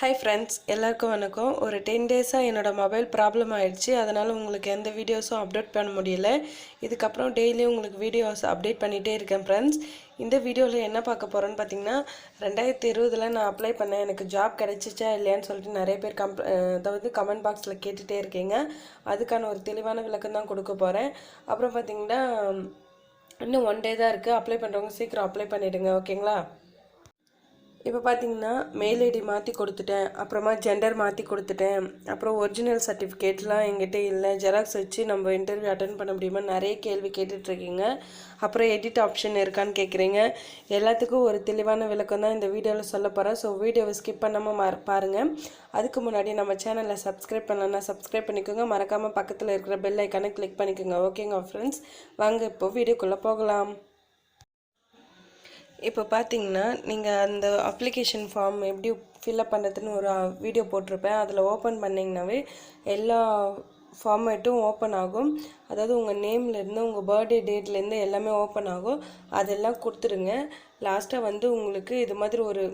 Hi friends, எல்லாருக்கும் வணக்கம். ஒரு 10 டேஸா என்னோட மொபைல் ப்ராப்ளம் ஆயிடுச்சு. அதனால உங்களுக்கு எந்த வீடியோஸும் அப்டேட் பண்ண முடியல. இதுக்கப்புறம் டெய்லி உங்களுக்கு வீடியோஸ் அப்டேட் பண்ணிட்டே இருக்கேன் ஃப்ரெண்ட்ஸ். இந்த வீடியோவில் என்ன பார்க்க போகிறேன்னு பார்த்தீங்கன்னா 2020ல் நான் அப்ளை பண்ணேன். எனக்கு ஜாப் கிடைச்சிச்சா இல்லையான்னு சொல்லிட்டு நிறைய பேர் அதாவது கமெண்ட் பாக்ஸில் கேட்டுகிட்டே இருக்கீங்க. அதுக்கான ஒரு தெளிவான விளக்கம் தான் கொடுக்க போகிறேன். அப்புறம் பார்த்தீங்கன்னா இன்னும் 1 டே தான் இருக்குது. அப்ளை பண்ணுறவங்க சீக்கிரம் அப்ளை பண்ணிவிடுங்க, ஓகேங்களா? இப்போ பார்த்தீங்கன்னா மெயில் ஐடி மாற்றி கொடுத்துட்டேன், அப்புறமா ஜெண்டர் மாற்றி கொடுத்துட்டேன், அப்புறம் ஒரிஜினல் சர்டிஃபிகேட்லாம் எங்கிட்ட இல்லை, ஜெராக்ஸ் வச்சு நம்ம இன்டர்வியூ அட்டன் பண்ண முடியுமா நிறைய கேள்வி கேட்டுட்ருக்கீங்க. அப்புறம் எடிட் ஆப்ஷன் இருக்கான்னு கேட்குறீங்க. எல்லாத்துக்கும் ஒரு தெளிவான விளக்கம் தான் இந்த வீடியோவில் சொல்ல போகிறேன். ஸோ வீடியோவை ஸ்கிப் பண்ணாமல் பாருங்கள். அதுக்கு முன்னாடி நம்ம சேனலை சப்ஸ்கிரைப் பண்ணலன்னா சப்ஸ்கிரைப் பண்ணிக்கோங்க. மறக்காமல் பக்கத்தில் இருக்கிற பெல் ஐக்கானை கிளிக் பண்ணிக்கோங்க, ஓகேங்க ஃப்ரெண்ட்ஸ்? வாங்க இப்போ வீடியோக்குள்ளே போகலாம். இப்போ பார்த்தீங்கன்னா நீங்கள் அந்த அப்ளிகேஷன் ஃபார்ம் எப்படி ஃபில்அப் பண்ணுறதுன்னு ஒரு வீடியோ போட்டிருப்பேன். அதில் ஓப்பன் பண்ணிங்கனாவே எல்லா ஃபார்மேட்டும் ஓப்பன் ஆகும். அதாவது உங்கள் நேம்லேருந்து உங்கள் பர்த்டே டேட்லேருந்து எல்லாமே ஓப்பன் ஆகும். அதெல்லாம் கொடுத்துருங்க. லாஸ்ட்டாக வந்து உங்களுக்கு இது மாதிரி ஒரு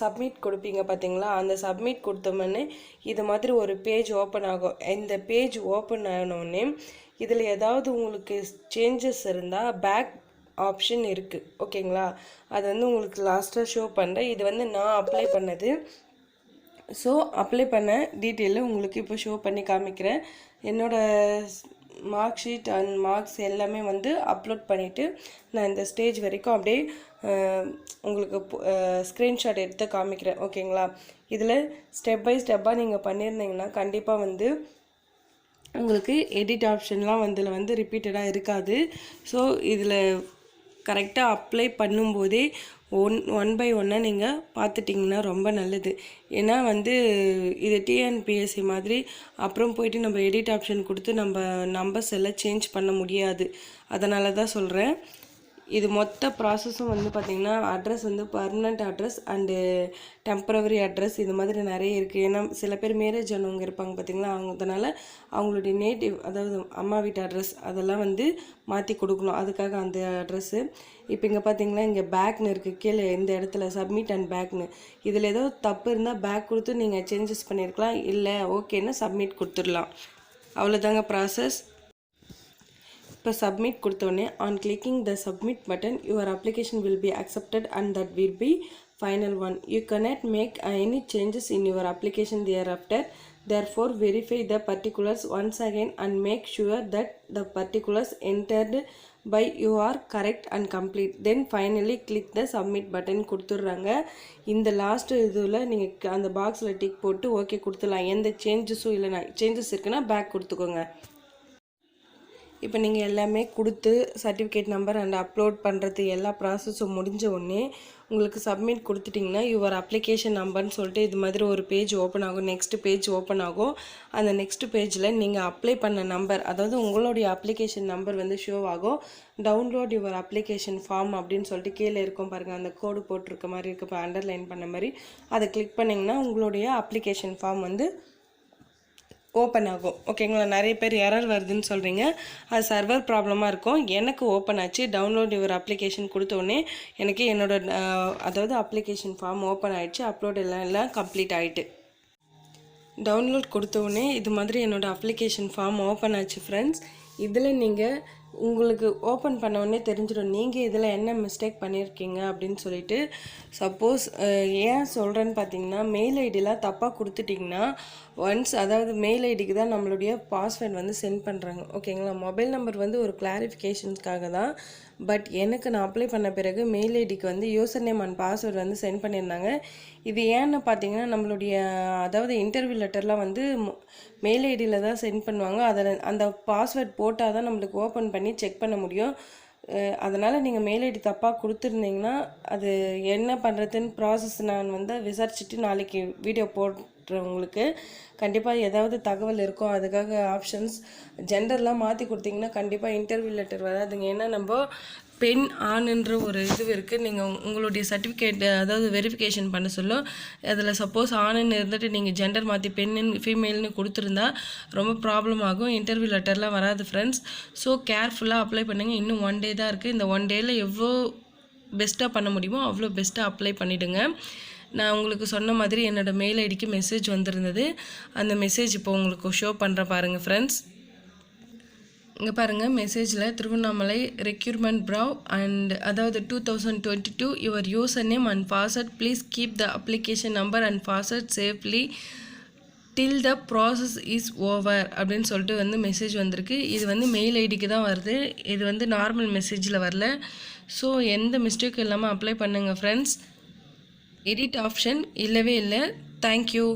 சப்மிட் கொடுப்பீங்க பார்த்தீங்களா? அந்த சப்மிட் கொடுத்தோம்னே இது மாதிரி ஒரு பேஜ் ஓப்பன் ஆகும். இந்த பேஜ் ஓப்பன் ஆனோடனே இதில் ஏதாவது உங்களுக்கு சேஞ்சஸ் இருந்தால் பேக் ஆப்ஷன் இருக்குது, ஓகேங்களா? அது வந்து உங்களுக்கு லாஸ்ட்டாக ஷோ பண்ணுறேன். இது வந்து நான் அப்ளை பண்ணது. ஸோ அப்ளை பண்ண டீட்டெயிலு உங்களுக்கு இப்போ ஷோ பண்ணி காமிக்கிறேன். என்னோடய மார்க் ஷீட் அண்ட் மார்க்ஸ் எல்லாமே வந்து அப்லோட் பண்ணிவிட்டு நான் இந்த ஸ்டேஜ் வரைக்கும் அப்படியே உங்களுக்கு ஸ்க்ரீன்ஷாட் எடுத்து காமிக்கிறேன், ஓகேங்களா? இதில் ஸ்டெப் பை ஸ்டெப்பாக நீங்கள் பண்ணியிருந்தீங்கன்னா கண்டிப்பாக வந்து உங்களுக்கு எடிட் ஆப்ஷன்லாம் வந்து ரிப்பீட்டடாக இருக்காது. ஸோ இதில் கரெக்டாக அப்ளை பண்ணும்போதே ஒன் பை ஒன்னாக நீங்கள் பார்த்துட்டிங்கன்னா ரொம்ப நல்லது. ஏன்னா வந்து இது டிஎன்பிஎஸ்சி மாதிரி அப்புறம் போயிட்டு நம்ம எடிட் ஆப்ஷன் கொடுத்து நம்ம நம்பர்ஸ் எல்லாம் சேஞ்ச் பண்ண முடியாது. அதனால தான் சொல்கிறேன். இது மொத்த ப்ராசஸும் வந்து பார்த்திங்கன்னா அட்ரஸ் வந்து permanent address and temporary address இது மாதிரி நிறைய இருக்குது. ஏன்னா சில பேர் மேரேஜ் ஆனவங்க இருப்பாங்க பார்த்திங்களா, அதனால் அவங்களுடைய நேட்டிவ் அதாவது அம்மா வீட்டு அட்ரஸ் அதெல்லாம் வந்து மாற்றி கொடுக்கணும். அதுக்காக அந்த அட்ரஸ்ஸு. இப்போ இங்கே பார்த்திங்கன்னா இங்கே பேக்னு இருக்குது, கீழே இந்த இடத்துல சப்மிட் அண்ட் பேக்னு. இதில் ஏதோ தப்பு இருந்தால் பேக் கொடுத்து நீங்கள் சேஞ்சஸ் பண்ணியிருக்கலாம். இல்லை ஓகேன்னா சப்மிட் கொடுத்துடலாம். அவ்வளோதாங்க ப்ராசஸ். இப்போ சப்மிட் கொடுத்தோன்னே on clicking the submit button your application will be accepted and that will be final one. You cannot make any changes in your application thereafter. Therefore verify the particulars once again and make sure that the particulars entered by you are correct and complete. Then finally click the submit button கொடுத்துட்றாங்க. இந்த last இதில் நீங்கள் அந்த பாக்ஸில் tick போட்டு okay கொடுத்துடலாம். எந்த சேஞ்சஸும் இல்லைனா சேஞ்சஸ் இருக்குன்னா பேக் கொடுத்துக்கோங்க. இப்போ நீங்கள் எல்லாமே கொடுத்து சர்டிஃபிகேட் நம்பர் அண்ட் அப்லோட் பண்ணுறது எல்லா ப்ராசஸும் முடிஞ்ச உடனே உங்களுக்கு சப்மிட் கொடுத்துட்டிங்கன்னா யுவர் அப்ளிகேஷன் நம்பர்னு சொல்லிட்டு இது மாதிரி ஒரு பேஜ் ஓப்பன் ஆகும். நெக்ஸ்ட் பேஜ் ஓப்பன் ஆகும். அந்த நெக்ஸ்ட் பேஜில் நீங்கள் அப்ளை பண்ண நம்பர் அதாவது உங்களுடைய அப்ளிகேஷன் நம்பர் வந்து ஷோ ஆகும். டவுன்லோட் யுவர் அப்ளிகேஷன் ஃபார்ம் அப்படின்னு சொல்லிட்டு கீழே இருக்கும் பாருங்கள், அந்த கோடு போட்டிருக்க மாதிரி இருக்குது, இப்போ அண்டர்லைன் பண்ண மாதிரி. அதை கிளிக் பண்ணிங்கன்னா உங்களுடைய அப்ளிகேஷன் ஃபார்ம் வந்து ஓப்பன் ஆகும், ஓகேங்களா? நிறைய பேர் எரர் வருதுன்னு சொல்கிறீங்க. அது சர்வர் ப்ராப்ளமாக இருக்கும். எனக்கு ஓப்பன் ஆச்சு. டவுன்லோட் யுவர் அப்ளிகேஷன் கொடுத்தோடனே எனக்கு அதாவது அப்ளிகேஷன் ஃபார்ம் ஓப்பன் ஆகிடுச்சு. அப்லோட் எல்லாம் கம்ப்ளீட் ஆகிட்டு டவுன்லோட் கொடுத்தோடனே இது மாதிரி என்னோடய அப்ளிகேஷன் ஃபார்ம் ஓப்பன் ஆச்சு ஃப்ரெண்ட்ஸ். இதில் நீங்கள் உங்களுக்கு ஓப்பன் பண்ணோடனே தெரிஞ்சிடும் நீங்கள் இதில் என்ன மிஸ்டேக் பண்ணியிருக்கீங்க அப்படின்னு சொல்லிட்டு. சப்போஸ் ஏன் சொல்கிறேன்னு பார்த்தீங்கன்னா மெயில் ஐடியெலாம் தப்பாக கொடுத்துட்டிங்கன்னா ஒன்ஸ் அதாவது மெயில் ஐடிக்கு தான் நம்மளுடைய பாஸ்வேர்ட் வந்து சென்ட் பண்ணுறாங்க, ஓகேங்களா? மொபைல் நம்பர் வந்து ஒரு கிளாரிஃபிகேஷன்ஸ்க்காக தான். பட் எனக்கு நான் அப்ளை பண்ண பிறகு மெயில் ஐடிக்கு வந்து யூசர் நேம் அண்ட் பாஸ்வேர்டு வந்து சென்ட் பண்ணியிருந்தாங்க. இது ஏன்னு பார்த்தீங்கன்னா நம்மளுடைய அதாவது இன்டர்வியூ லெட்டர்லாம் வந்து மெயில் ஐடியில் தான் சென்ட் பண்ணுவாங்க. அதில் அந்த பாஸ்வேர்ட் போட்டால் தான் நம்மளுக்கு ஓப்பன் பண்ணி செக் பண்ண முடியும். அதனால் நீங்கள் மெயில் ஐடி தப்பாக கொடுத்துருந்தீங்கன்னா அது என்ன பண்ணுறதுன்னு ப்ராசஸ் நான் வந்து விசாரிச்சுட்டு நாளைக்கு வீடியோ போடுறேன். உங்களுக்கு கண்டிப்பாக ஏதாவது தகவல் இருக்கும். அதுக்காக ஆப்ஷன்ஸ் ஜெண்டர்லாம் மாற்றி கொடுத்தீங்கன்னா கண்டிப்பாக இன்டர்வியூ லெட்டர் வராதுங்க. ஏன்னா நம்ம பெண் ஆணுன்ற ஒரு இது இருக்குது. நீங்கள் உங்களுடைய சர்டிஃபிகேட் அதாவது வெரிஃபிகேஷன் பண்ண சொல்லும். அதில் சப்போஸ் ஆணுன்னு இருந்துட்டு நீங்கள் ஜெண்டர் மாற்றி பெண்ணுன்னு ஃபீமேல்னு கொடுத்துருந்தா ரொம்ப ப்ராப்ளம் ஆகும். இன்டர்வியூ லெட்டர்லாம் வராது ஃப்ரெண்ட்ஸ். ஸோ கேர்ஃபுல்லாக அப்ளை பண்ணுங்கள். இன்னும் 1 டே தான் இருக்குது. இந்த 1 டேயில் எவ்வளோ பெஸ்ட்டாக பண்ண முடியுமோ அவ்வளோ பெஸ்ட்டாக அப்ளை பண்ணிவிடுங்க. நான் உங்களுக்கு சொன்ன மாதிரி என்னோடய மெயில் ஐடிக்கு மெசேஜ் வந்திருந்தது. அந்த மெசேஜ் இப்போ உங்களுக்கு ஷோ பண்ணுறேன் பாருங்கள் ஃப்ரெண்ட்ஸ். இங்கே பாருங்கள் மெசேஜில் திருவண்ணாமலை ரெக்யூர்மெண்ட் ப்ராவ் அண்ட் அதாவது 2022 your user name and password please keep the application number and password safely till the process is over அப்படின்னு சொல்லிட்டு வந்து மெசேஜ் வந்திருக்கு. இது வந்து மெயில் ஐடிக்கு தான் வருது, இது வந்து நார்மல் மெசேஜில் வரல. ஸோ எந்த மிஸ்டேக்கும் இல்லாமல் அப்ளை பண்ணுங்கள் ஃப்ரெண்ட்ஸ். எடிட் ஆப்ஷன் இல்லவே இல்லை. தேங்க்யூ.